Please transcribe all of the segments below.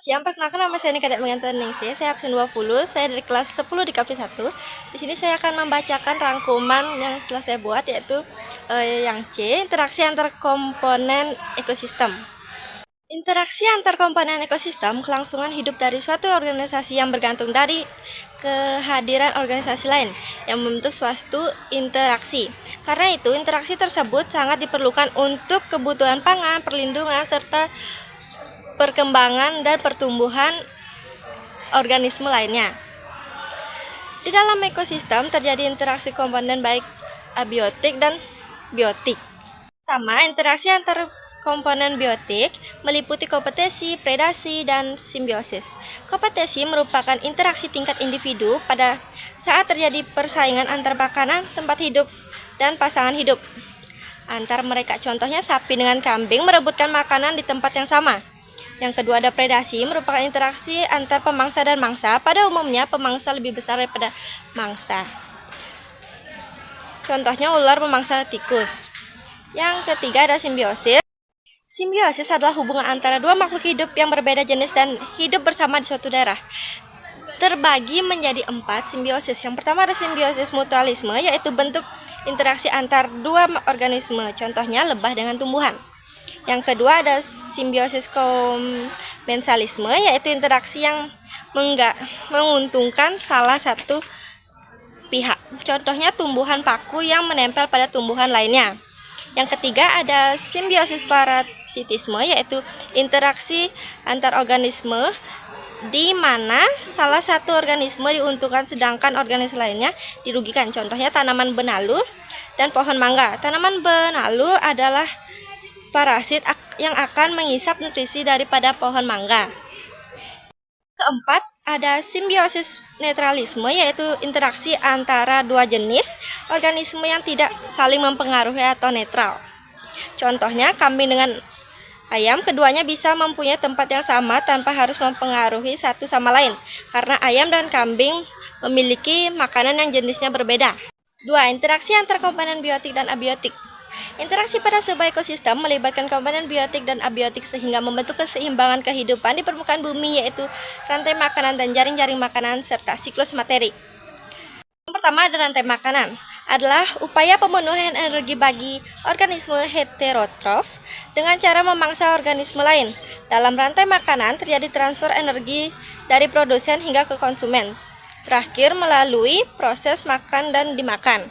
siang, perkenalkan nama saya Nika Mengantar Ningsih. Saya absen 20, saya dari kelas 10 di KP 1. Di sini saya akan membacakan rangkuman yang telah saya buat, yaitu yang C, interaksi antar komponen ekosistem. Interaksi antar komponen ekosistem kelangsungan hidup dari suatu organisasi yang bergantung dari kehadiran organisasi lain yang membentuk suatu interaksi. Karena itu, interaksi tersebut sangat diperlukan untuk kebutuhan pangan, perlindungan, serta perkembangan dan pertumbuhan organisme lainnya. Di dalam ekosistem terjadi interaksi komponen baik abiotik dan biotik. Pertama, interaksi antar komponen biotik meliputi kompetisi, predasi, dan simbiosis. Kompetisi merupakan interaksi tingkat individu pada saat terjadi persaingan antar makanan, tempat hidup, dan pasangan hidup antar mereka. Contohnya sapi dengan kambing merebutkan makanan di tempat yang sama. Yang kedua, ada predasi, merupakan interaksi antar pemangsa dan mangsa. Pada umumnya, pemangsa lebih besar daripada mangsa. Contohnya ular memangsa tikus. Yang ketiga, ada simbiosis. Simbiosis adalah hubungan antara dua makhluk hidup yang berbeda jenis dan hidup bersama di suatu daerah. Terbagi menjadi 4 simbiosis. Yang pertama ada simbiosis mutualisme, yaitu bentuk interaksi antar dua organisme. Contohnya lebah dengan tumbuhan. Yang kedua ada simbiosis komensalisme, yaitu interaksi yang menguntungkan salah satu pihak. Contohnya tumbuhan paku yang menempel pada tumbuhan lainnya. Yang ketiga ada simbiosis parasitisme, yaitu interaksi antar organisme di mana salah satu organisme diuntungkan sedangkan organisme lainnya dirugikan. Contohnya tanaman benalu dan pohon mangga. Tanaman benalu adalah parasit yang akan mengisap nutrisi daripada pohon mangga. Keempat, ada simbiosis netralisme, yaitu interaksi antara dua jenis organisme yang tidak saling mempengaruhi atau netral. Contohnya kambing dengan ayam, keduanya bisa mempunyai tempat yang sama tanpa harus mempengaruhi satu sama lain, karena ayam dan kambing memiliki makanan yang jenisnya berbeda. 2. Interaksi antar komponen biotik dan abiotik. Interaksi pada sebuah ekosistem melibatkan komponen biotik dan abiotik sehingga membentuk keseimbangan kehidupan di permukaan bumi, yaitu rantai makanan dan jaring-jaring makanan serta siklus materi. Yang pertama ada rantai makanan, adalah upaya pemenuhan energi bagi organisme heterotrof dengan cara memangsa organisme lain. Dalam rantai makanan terjadi transfer energi dari produsen hingga ke konsumen, terakhir melalui proses makan dan dimakan.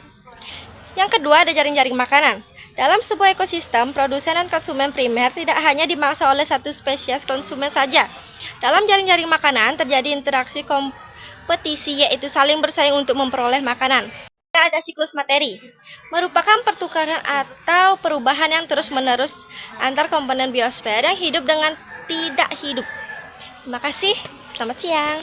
Yang kedua ada jaring-jaring makanan. Dalam sebuah ekosistem, produsen dan konsumen primer tidak hanya dimangsa oleh satu spesies konsumen saja. Dalam jaring-jaring makanan terjadi interaksi kompetisi, yaitu saling bersaing untuk memperoleh makanan. Ada siklus materi, merupakan pertukaran atau perubahan yang terus-menerus antar komponen biosfer yang hidup dengan tidak hidup. Terima kasih, selamat siang.